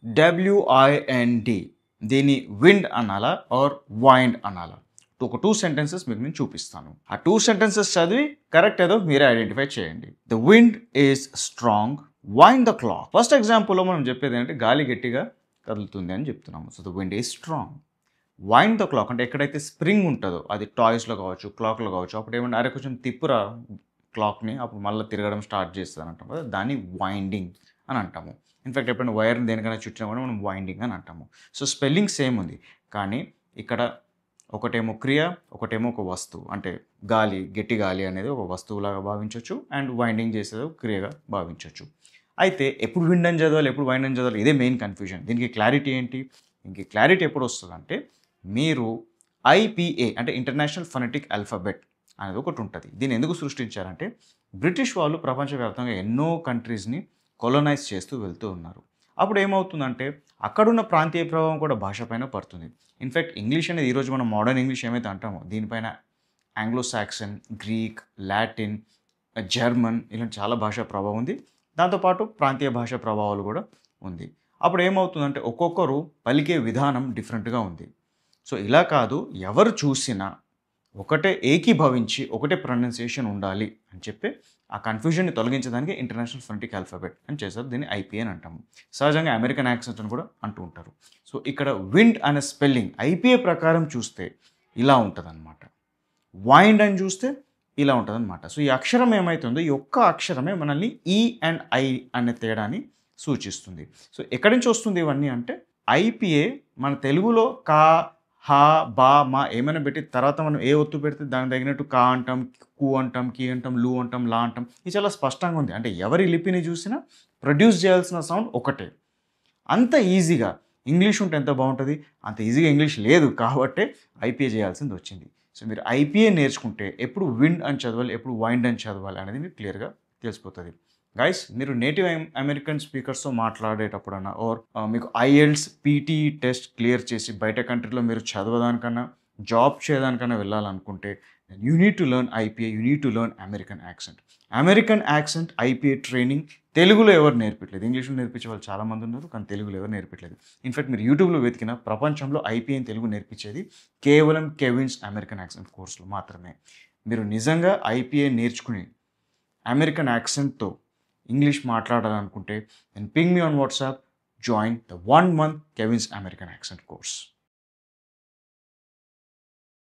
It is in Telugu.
WIND. దీన్ని విండ్ అనాలా ఆర్ వైండ్ అనాలా? ఒక 2 సెంటెన్సెస్ మీకు నేను చూపిస్తాను. ఆ 2 సెంటెన్సెస్ చదివి కరెక్ట్ ఏదో మీరే ఐడెంటిఫై చేయండి. The wind is strong, wind the clock. First ఎగ్జాంపుల్లో మనం చెప్పేది ఏంటంటే గాలి గట్టిగా కదులుతుంది అని చెప్తున్నాము. So the wind is strong. Wind the clock అంటే ఎక్కడైతే స్ప్రింగ్ ఉంటుందో అది టాయ్స్లో కావచ్చు, క్లాక్లో కావచ్చు, అప్పుడు ఏమంటే అరే కొంచెం తిప్పురా క్లాక్ని, అప్పుడు మళ్ళీ తిరగడం స్టార్ట్ చేస్తుంది అని అంటాం కదా, దాన్ని వైండింగ్ అని అంటాము. ఇన్ఫాక్ట్ ఎప్పుడైనా వైర్ని దేనికైనా చుట్టినా కూడా మనం వైండింగ్ అని అంటాము. సో స్పెల్లింగ్ సేమ్ ఉంది, కానీ ఇక్కడ ఒకటేమో క్రియ, ఒకటేమో ఒక వస్తువు. అంటే గాలి, గట్టి గాలి అనేది ఒక వస్తువులాగా భావించవచ్చు, అండ్ వైండింగ్ చేసేది క్రియగా భావించవచ్చు. అయితే ఎప్పుడు విండ్ అని చదవాలి, ఎప్పుడు వైండ్ అని చదవాలి, ఇదే మెయిన్ కన్ఫ్యూజన్. దీనికి క్లారిటీ ఏంటి? దీనికి క్లారిటీ ఎప్పుడు వస్తుందంటే మీరు IPA అంటే ఇంటర్నేషనల్ ఫొనెటిక్ ఆల్ఫాబెట్ అనేది ఒకటి ఉంటుంది. దీన్ని ఎందుకు సృష్టించారంటే బ్రిటిష్ వాళ్ళు ప్రపంచవ్యాప్తంగా ఎన్నో కంట్రీస్ని కొలోనైజ్ చేస్తూ వెళ్తూ ఉన్నారు. అప్పుడు ఏమవుతుందంటే అక్కడున్న ప్రాంతీయ ప్రభావం కూడా భాష పైన పడుతుంది. ఇన్ఫ్యాక్ట్ ఇంగ్లీష్ అనేది ఈరోజు మనం మోడర్న్ ఇంగ్లీష్ ఏమైతే అంటామో దీనిపైన Anglo Saxon, Greek, Latin, German ఇలాంటి చాలా భాషా ప్రభావం ఉంది. దాంతోపాటు ప్రాంతీయ భాషా ప్రభావాలు కూడా ఉంది. అప్పుడు ఏమవుతుందంటే ఒక్కొక్కరు పలికే విధానం డిఫరెంట్గా ఉంది. సో ఇలా కాదు, ఎవరు చూసినా ఒకటే ఏకీభవించి ఒకటే ప్రొనౌన్సియేషన్ ఉండాలి అని చెప్పి ఆ కన్ఫ్యూజన్ని తొలగించడానికి ఇంటర్నేషనల్ ఫొనెటిక్ ఆల్ఫాబెట్ అని చేశారు. దీన్ని IPA అని అంటాము. సహజంగా అమెరికన్ యాక్సెంట్ అని కూడా అంటూ ఉంటారు. సో ఇక్కడ విండ్ అనే స్పెల్లింగ్ IPA ప్రకారం చూస్తే ఇలా ఉంటుందన్నమాట. వైండ్ అని చూస్తే ఇలా ఉంటుందన్నమాట. సో ఈ అక్షరం ఏమవుతుందో ఈ ఒక్క అక్షరమే మనల్ని E అండ్ I అనే తేడాని సూచిస్తుంది. సో ఎక్కడి నుంచి వస్తుంది ఇవన్నీ అంటే IPA మన తెలుగులో కా, హా, బా, మా ఏమైనా పెట్టి తర్వాత మనం ఏ ఒత్తు పెడితే దానికి తగినట్టు కా అంటాం, కు అంటాం, కి అంటాం, లు అంటాం, లా అంటాం. ఇది చాలా స్పష్టంగా ఉంది. అంటే ఎవరి లిపిని చూసినా ప్రొడ్యూస్ చేయాల్సిన సౌండ్ ఒకటే. అంత ఈజీగా ఇంగ్లీష్ ఉంటే ఎంత బాగుంటుంది, అంత ఈజీగా ఇంగ్లీష్ లేదు కాబట్టి IPA చేయాల్సింది వచ్చింది. సో మీరు IPA నేర్చుకుంటే ఎప్పుడు విండ్ అని చదవాలి, ఎప్పుడు వైండ్ అని చదవాలి అనేది మీకు క్లియర్గా తెలిసిపోతుంది. గైస్, మీరు నేటివ్ అమెరికన్ స్పీకర్స్తో మాట్లాడేటప్పుడన్నా ఆర్ మీకు IELTS PT టెస్ట్ క్లియర్ చేసి బయట కంట్రీలో మీరు చదవడానికన్నా జాబ్ చేయడానికన్నా వెళ్ళాలనుకుంటే you need to learn IPA, you need to learn American accent. American accent IPA training తెలుగులో ఎవరు నేర్పించలేదు. ఇంగ్లీష్లో నేర్పించే వాళ్ళు చాలామంది ఉన్నారు, కానీ తెలుగులో ఎవరు నేర్పించలేదు. ఇన్ఫాక్ట్ మీరు యూట్యూబ్లో వెతికిన ప్రపంచంలో IPA అని తెలుగు నేర్పించేది కేవలం కెవిన్స్ అమెరికన్ యాక్సెంట్ కోర్సులో మాత్రమే. మీరు నిజంగా IPA నేర్చుకుని అమెరికన్ యాక్సెంట్తో ఇంగ్లీష్ మాట్లాడాలనుకుంటే then ping me on WhatsApp, join the 1 month Kevin's American Accent course.